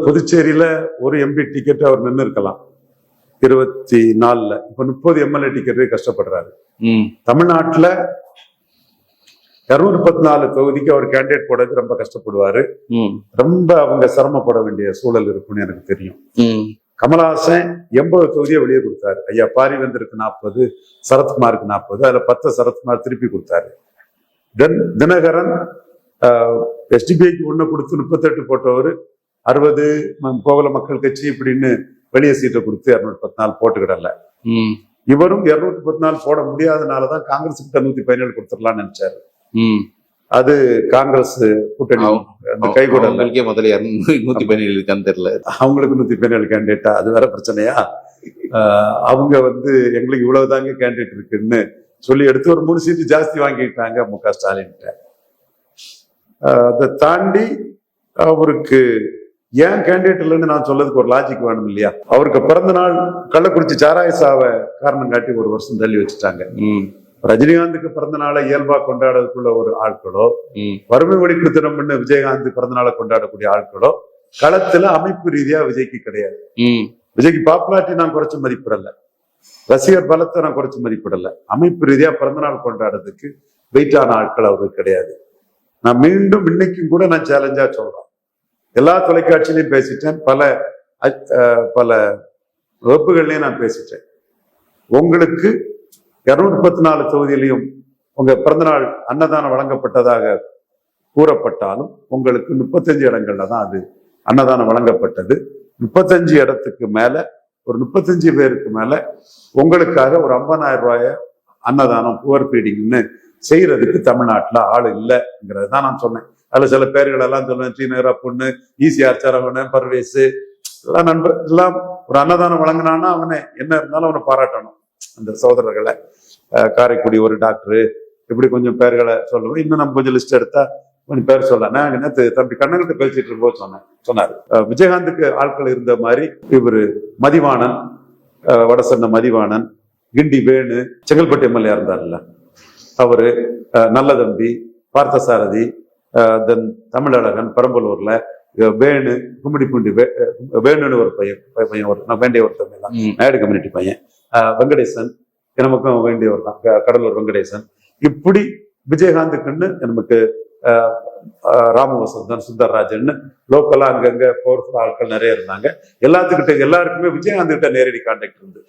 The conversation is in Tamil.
புதுச்சேரியில ஒரு எம்பி டிக்கெட் அவர் நின்று இருக்கலாம் 24ல. இப்ப 30 எம்எல்ஏ டிக்கெட்டே கஷ்டப்படுறாரு. தமிழ்நாட்டுல 214 தொகுதிக்கு அவர் கேண்டிடேட் போடுறது ரொம்ப கஷ்டப்படுவாரு. ரொம்ப அவங்க சிரமப்பட வேண்டிய சூழல் இருக்குன்னு எனக்கு தெரியும். கமலஹாசன் 80 தொகுதியை வெளியே கொடுத்தாரு. ஐயா பாரிவேந்தருக்கு 40, சரத்குமாருக்கு 40, அதுல 10 சரத்குமார் திருப்பி கொடுத்தாரு. தினகரன் எஸ்டிபிஐக்கு 1 கொடுத்து 38 போட்டவர் 60 கோவல மக்கள் கட்சி இப்படின்னு வெளியே சீட்டை கொடுத்து 214 போட்டுக்கிடல. இவரும் 214 போட முடியாதனாலதான் காங்கிரஸ் கிட்ட 117 கொடுத்துடலாம்னு நினைச்சாரு. அது காங்கிரஸ் கூட்டணி கைகூட முதல்ல 117 தெரியல, அவங்களுக்கு 117 கேண்டிடேட்டா, அது வேற பிரச்சனையா. அவங்க எங்களுக்கு இவ்வளவுதாங்க கேண்டிடேட் இருக்குன்னு சொல்லி எடுத்து ஒரு 3 சீட்டு ஜாஸ்தி வாங்கிட்டாங்க மு.க. ஸ்டாலின். அதை தாண்டி அவருக்கு ஏன் கேண்டிடேட் இல்லைன்னு நான் சொல்லதுக்கு ஒரு லாஜிக் வேணும் இல்லையா? அவருக்கு பிறந்த நாள் கள்ளக்குறிச்சி சாராய சாவை காரணம் காட்டி 1 வருஷம் தள்ளி வச்சுட்டாங்க. ரஜினிகாந்துக்கு பிறந்த நாளை இயல்பா கொண்டாடறதுக்குள்ள ஒரு ஆட்களோ, வறுமை ஒழிப்பு தினம்னு விஜயகாந்த் பிறந்த நாளை கொண்டாடக்கூடிய ஆட்களோ களத்துல அமைப்பு ரீதியா விஜய்க்கு கிடையாது. விஜய்க்கு பாப்புலாரிட்டி நான் குறைச்சு மதிப்பிடல, ரசிகர் பலத்தை நான் குறைச்சு மதிப்பிடல. அமைப்பு ரீதியா பிறந்தநாள் கொண்டாடுறதுக்கு வெயிட்டான ஆட்கள் அவருக்கு கிடையாது. நான் மீண்டும் இன்னைக்கும் கூட நான் சேலஞ்சா சொல்றேன், எல்லா தொலைக்காட்சியிலையும் பேசிட்டேன், பல வகுப்புகள்லயும் நான் பேசிட்டேன். உங்களுக்கு 234 தொகுதியிலையும் உங்க பிறந்தநாள் அன்னதானம் வழங்கப்பட்டதாக கூறப்பட்டாலும் உங்களுக்கு 35 இடங்கள்ல தான் அது அன்னதானம் வழங்கப்பட்டது. 35 இடத்துக்கு மேல, ஒரு 35 பேருக்கு மேல உங்களுக்காக ஒரு 50,000 ரூபாய அன்னதானம் புவர் ஃபீடிங்னு செய்யறதுக்கு தமிழ்நாட்டுல ஆள் இல்லைங்கிறது தான் நான் சொன்னேன். அதுல சில பேர்கள் எல்லாம் சொல்லுவேன், ஸ்ரீநகரா பொண்ணு, ஈசிஆர் சரவணன், பர்வேசு எல்லாம் நண்பர் எல்லாம் ஒரு அன்னதானம் வழங்கினான்னா அவனை என்ன இருந்தாலும் அவனை பாராட்டணும். அந்த சகோதரர்களை காரைக்குடி ஒரு டாக்டரு இப்படி கொஞ்சம் பேர்களை சொல்லுவேன். இன்னும் நம்ம கொஞ்சம் லிஸ்ட் எடுத்தா கொஞ்சம் பேர் சொல்ல. நான் நேற்று தம்பி கண்ணகிட்ட பேசிட்டு இருக்கும்போது சொன்னாரு, விஜயகாந்துக்கு ஆட்கள் இருந்த மாதிரி இவரு மதிவாணன், வடசென்ன மதிவாணன், கிண்டி வேணு, செங்கல்பட்டு எம்எல்ஏ இருந்தார்ல அவரு, நல்லதம்பி, பார்த்தசாரதி, தென் தமிழழகன், பெரம்பலூர்ல வேணு, கும்மிடிப்பூண்டி வேணுன்னு ஒரு பையன் ஒரு வேண்டிய ஒருத்தவங்க எல்லாம் நாயுடு கம்யூனிட்டி பையன், வெங்கடேசன் நமக்கும் வேண்டியவர் தான், கடலூர் வெங்கடேசன். இப்படி விஜயகாந்துக்குன்னு நமக்கு ராமவசந்தன், சுந்தரராஜன், லோக்கலா அங்கங்க பவர்ஃபுல் ஆட்கள் நிறைய இருந்தாங்க. எல்லாருக்குமே விஜயகாந்த் கிட்ட நேரடி கான்டாக்ட் இருந்து